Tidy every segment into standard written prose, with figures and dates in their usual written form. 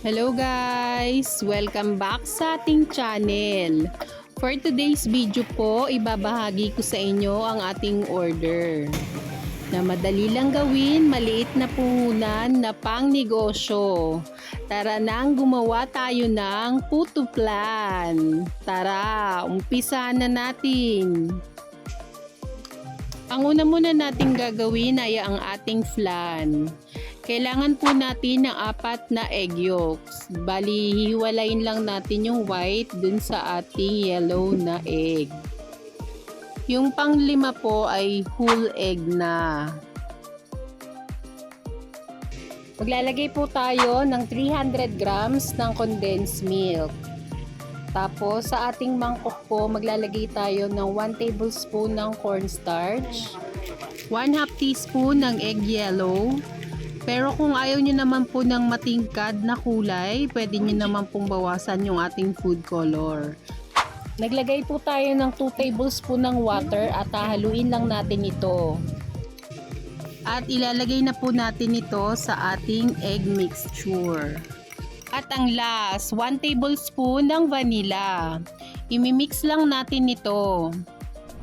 Hello guys! Welcome back sa ating channel. For today's video po, ibabahagi ko sa inyo ang ating order. Na madali lang gawin, maliit na puhunan na pang negosyo. Tara nang gumawa tayo ng puto plan. Tara, umpisa na natin. Ang una muna natin gagawin ay ang ating flan. Kailangan po natin ng 4 na egg yolks. Bali, hiwalayin lang natin yung white dun sa ating yellow na egg. Yung pang-5 po ay whole egg na. Maglalagay po tayo ng 300 grams ng condensed milk. Tapos sa ating mangkok po, maglalagay tayo ng 1 tablespoon ng cornstarch, 1/2 teaspoon ng egg yellow. Pero kung ayaw nyo naman po ng matingkad na kulay, pwede nyo naman pong bawasan yung ating food color. Naglagay po tayo ng 2 tablespoon ng water at haluin lang natin ito. At ilalagay na po natin ito sa ating egg mixture. At ang last, 1 tablespoon ng vanilla. Imimix lang natin ito.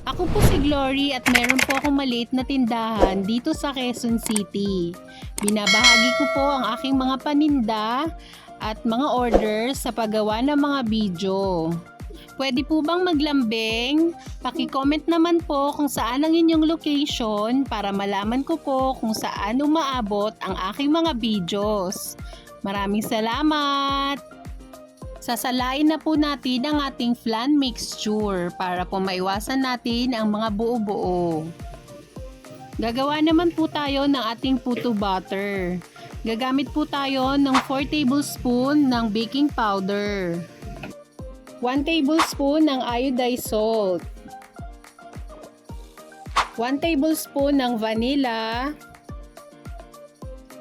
Ako po si Glory at meron po akong maliit na tindahan dito sa Quezon City. Binabahagi ko po ang aking mga paninda at mga orders sa paggawa ng mga video. Pwede po bang maglambing? Paki-comment naman po kung saan ang inyong location para malaman ko po kung saan umaabot ang aking mga videos. Maraming salamat! Sasalain na po natin ang ating flan mixture para po maiwasan natin ang mga buo-buo. Gagawa naman po tayo ng ating puto butter. Gagamit po tayo ng 4 tablespoon ng baking powder, 1 tablespoon ng iodized salt, 1 tablespoon ng vanilla,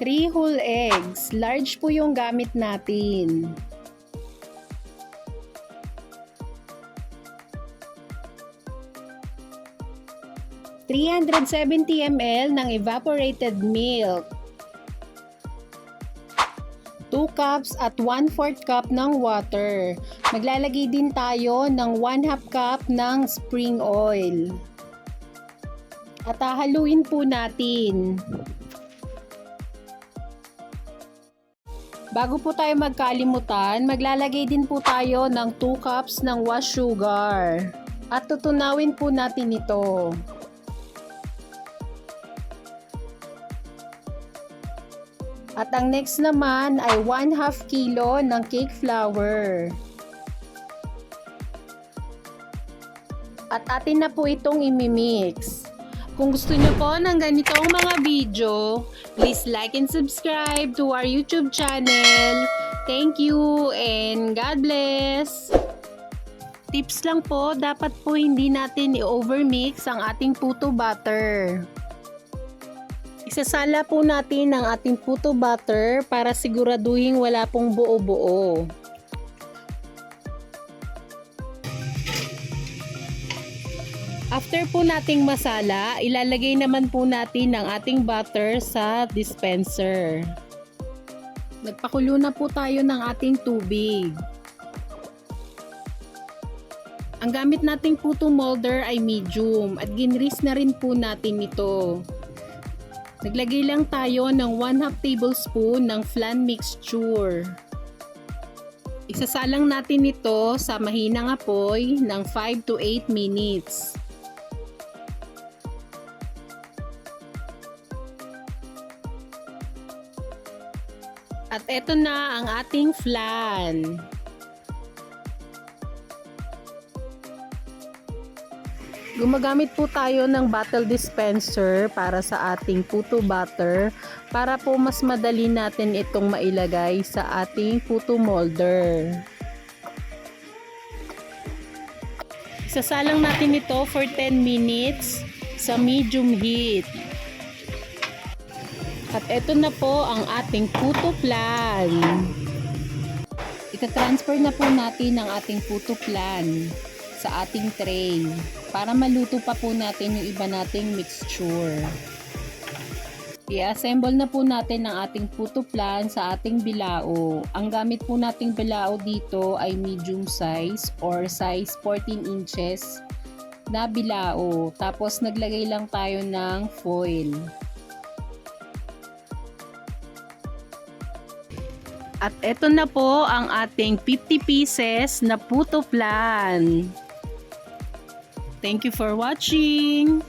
3 whole eggs. Large po yung gamit natin. 370 ml ng evaporated milk, 2 cups at 1/4 cup ng water. Maglalagay din tayo ng 1/2 cup ng spring oil. At haluin po natin. Bago po tayo magkalimutan, maglalagay din po tayo ng 2 cups ng wash sugar. At tutunawin po natin ito. At ang next naman ay 1/2 kilo ng cake flour. At atin na po itong imimix. Kung gusto nyo po ng ganitong mga video, please like and subscribe to our YouTube channel. Thank you and God bless! Tips lang po, dapat po hindi natin i-overmix ang ating puto butter. Isasala po natin ang ating puto butter para siguraduhin wala pong buo-buo. After po nating masala, ilalagay naman po natin ang ating butter sa dispenser. Nagpakulo na po tayo ng ating tubig. Ang gamit nating puto molder ay medium at ginrease na rin po natin ito. Naglagay lang tayo ng 1/2 tablespoon ng flan mixture. Isasalang natin ito sa mahinang apoy ng 5 to 8 minutes. At eto na ang ating flan. Gumagamit po tayo ng bottle dispenser para sa ating puto butter para po mas madali natin itong mailagay sa ating puto molder. Isasalang natin ito for 10 minutes sa medium heat. At ito na po ang ating puto flan. Ita-transfer na po natin ang ating puto flan sa ating tray para maluto pa po natin yung iba nating mixture. I-assemble na po natin ang ating puto flan sa ating bilao. Ang gamit po nating bilao dito ay medium size or size 14 inches na bilao. Tapos naglagay lang tayo ng foil. At eto na po ang ating 50 pieces na puto flan. Thank you for watching!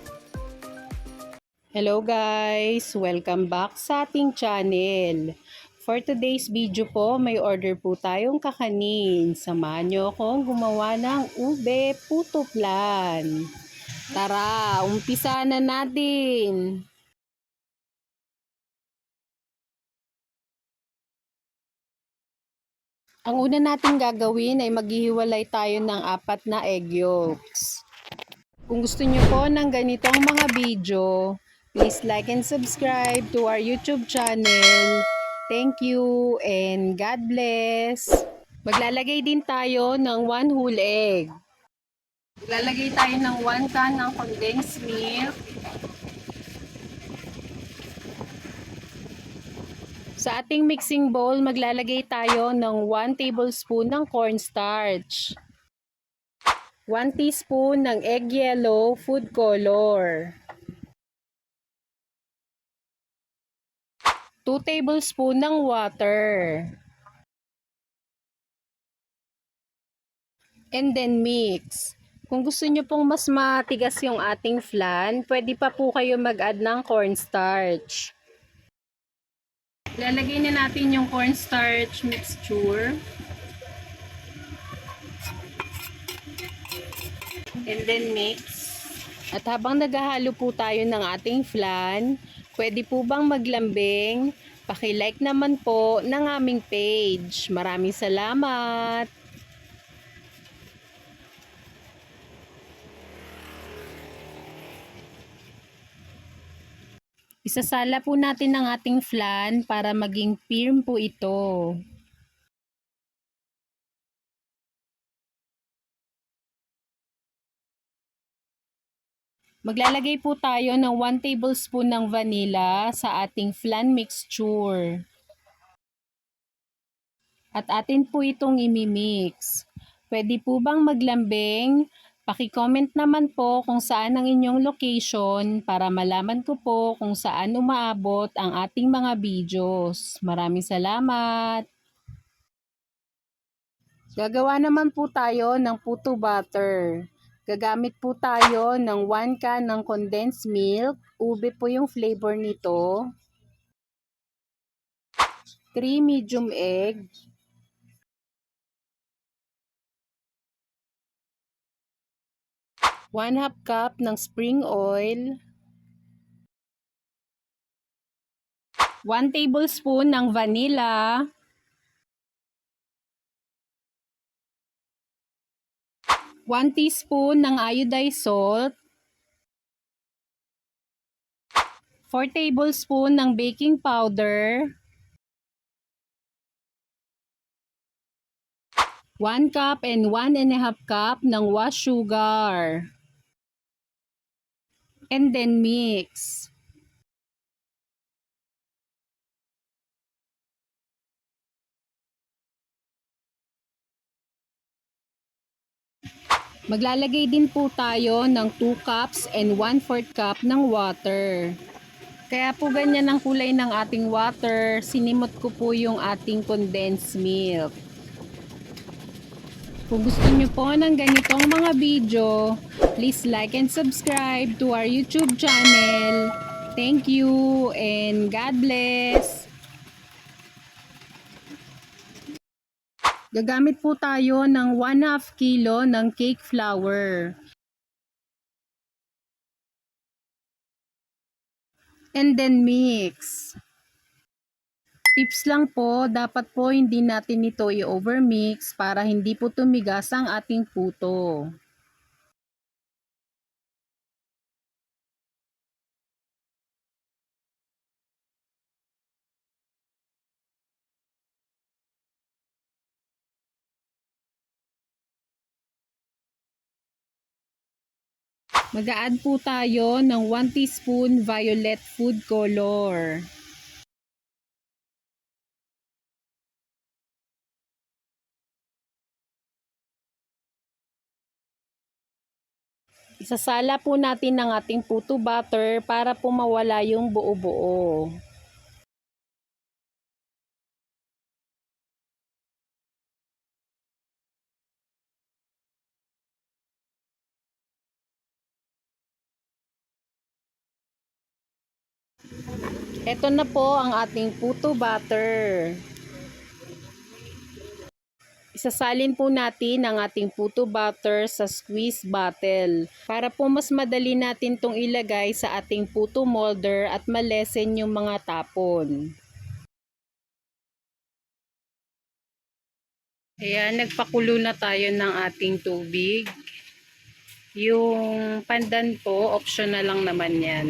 Hello guys! Welcome back sa ating channel. For today's video po, may order po tayong kakanin. Samahan nyo akong gumawa ng ube puto flan. Tara, umpisa na natin! Ang una natin gagawin ay maghihiwalay tayo ng 4 na egg yolks. Kung gusto nyo po ng ganitong mga video, please like and subscribe to our YouTube channel. Thank you and God bless! Maglalagay din tayo ng 1 whole egg. Maglalagay tayo ng 1 can ng condensed milk. Sa ating mixing bowl, maglalagay tayo ng 1 tablespoon ng cornstarch, 1 teaspoon ng egg yellow food color, 2 tablespoon ng water, and then mix. Kung gusto nyo pong mas matigas yung ating flan, pwede pa po kayo mag-add ng cornstarch. Lalagay na natin yung cornstarch mixture. And then mix. At habang naghahalo po tayo ng ating flan, pwede po bang maglambing? Paki-like naman po ng aming page. Maraming salamat! Isasala po natin ang ating flan para maging firm po ito. Maglalagay po tayo ng 1 tablespoon ng vanilla sa ating flan mixture. At atin po itong imimix. Pwede po bang maglambing? Paki-comment naman po kung saan ang inyong location para malaman ko po kung saan umaabot ang ating mga videos. Maraming salamat! Gagawa naman po tayo ng puto butter. Gagamit po tayo ng 1 can ng condensed milk. Ube po yung flavor nito. 3 medium egg. 1/2 cup ng spring oil, 1 tablespoon ng vanilla, 1 teaspoon ng iodized salt, 4 tablespoon ng baking powder, 1 cup and 1/2 cup ng washed sugar. And then mix. Maglalagay din po tayo ng 2 cups and 1/4 cup ng water. Kaya po ganyan ang kulay ng ating water, sinimot ko po yung ating condensed milk. Kung gusto nyo po ng ganitong mga video, please like and subscribe to our YouTube channel. Thank you and God bless! Gagamit po tayo ng 1/2 kilo ng cake flour. And then mix. Tips lang po, dapat po hindi natin ito i-overmix para hindi po tumigas ang ating puto. Mag-a-add po tayo ng 1 teaspoon violet food color. Isasala po natin ng ating puto butter para po mawala yung buo-buo. Ito na po ang ating puto butter. Isasalin po natin ang ating puto butter sa squeeze bottle para po mas madali natin itong ilagay sa ating puto molder at malesen yung mga tapon. Ayan, nagpakulo na tayo ng ating tubig. Yung pandan po, optional lang naman yan.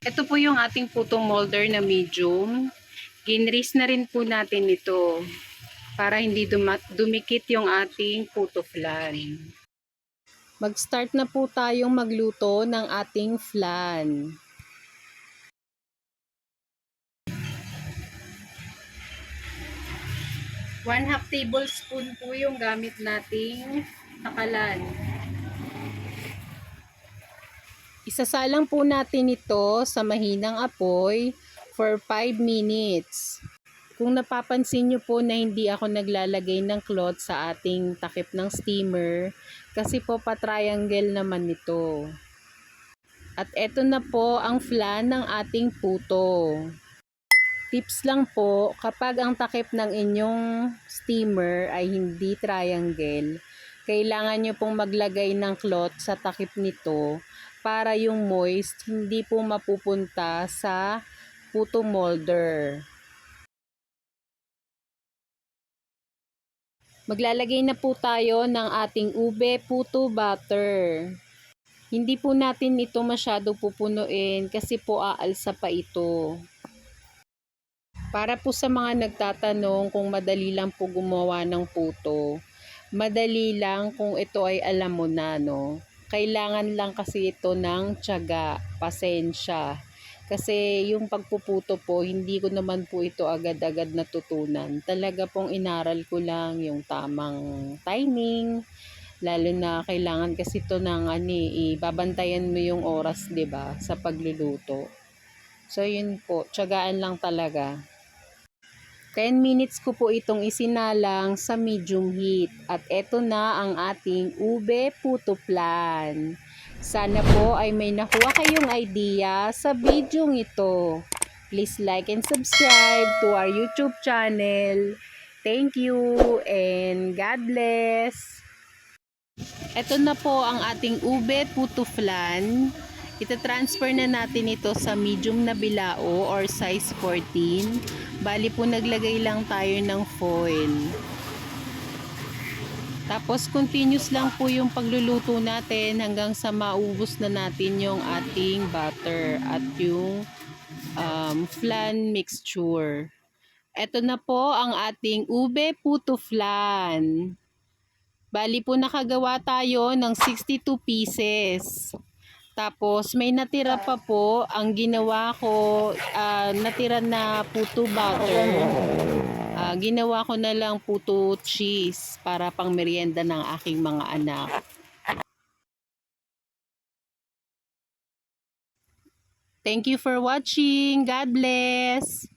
Ito po yung ating puto molder na medium. Ginris na rin po natin ito para hindi dumikit yung ating puto flan. Mag-start na po tayong magluto ng ating flan. One half tablespoon po yung gamit nating takalan. Isasalang po natin ito sa mahinang apoy for 5 minutes. Kung napapansin nyo po na hindi ako naglalagay ng cloth sa ating takip ng steamer, kasi po pa-triangle naman ito. At eto na po ang flan ng ating puto. Tips lang po, kapag ang takip ng inyong steamer ay hindi triangle, kailangan nyo pong maglagay ng cloth sa takip nito para yung moist hindi po mapupunta sa puto molder. Maglalagay na po tayo ng ating ube puto butter. Hindi po natin ito masyado pupunuin kasi po aalsa pa ito. Para po sa mga nagtatanong kung madali lang po gumawa ng puto, madali lang kung ito ay alam mo na, no? Kailangan lang kasi ito ng tiyaga, pasensya. Kasi yung pagpuputo po, hindi ko naman po ito agad-agad natutunan. Talaga pong inaral ko lang yung tamang timing, lalo na kailangan kasi ito ng babantayan mo yung oras, 'di ba, sa pagluluto. So yun po, tiyagaan lang talaga. 10 minutes ko po itong isinalang sa medium heat. At eto na ang ating ube puto flan. Sana po ay may nakuha kayong idea sa video ito. Please like and subscribe to our YouTube channel. Thank you and God bless. Eto na po ang ating ube puto flan. Ita-transfer na natin ito sa medium na bilao or size 14. Bali po naglagay lang tayo ng foil. Tapos continuous lang po yung pagluluto natin hanggang sa maubos na natin yung ating butter at yung flan mixture. Ito na po ang ating ube puto flan. Bali po nakagawa tayo ng 62 pieces. Tapos may natira pa po, ang ginawa ko, natira na puto butter. Ginawa ko na lang puto cheese para pang merienda ng aking mga anak. Thank you for watching. God bless!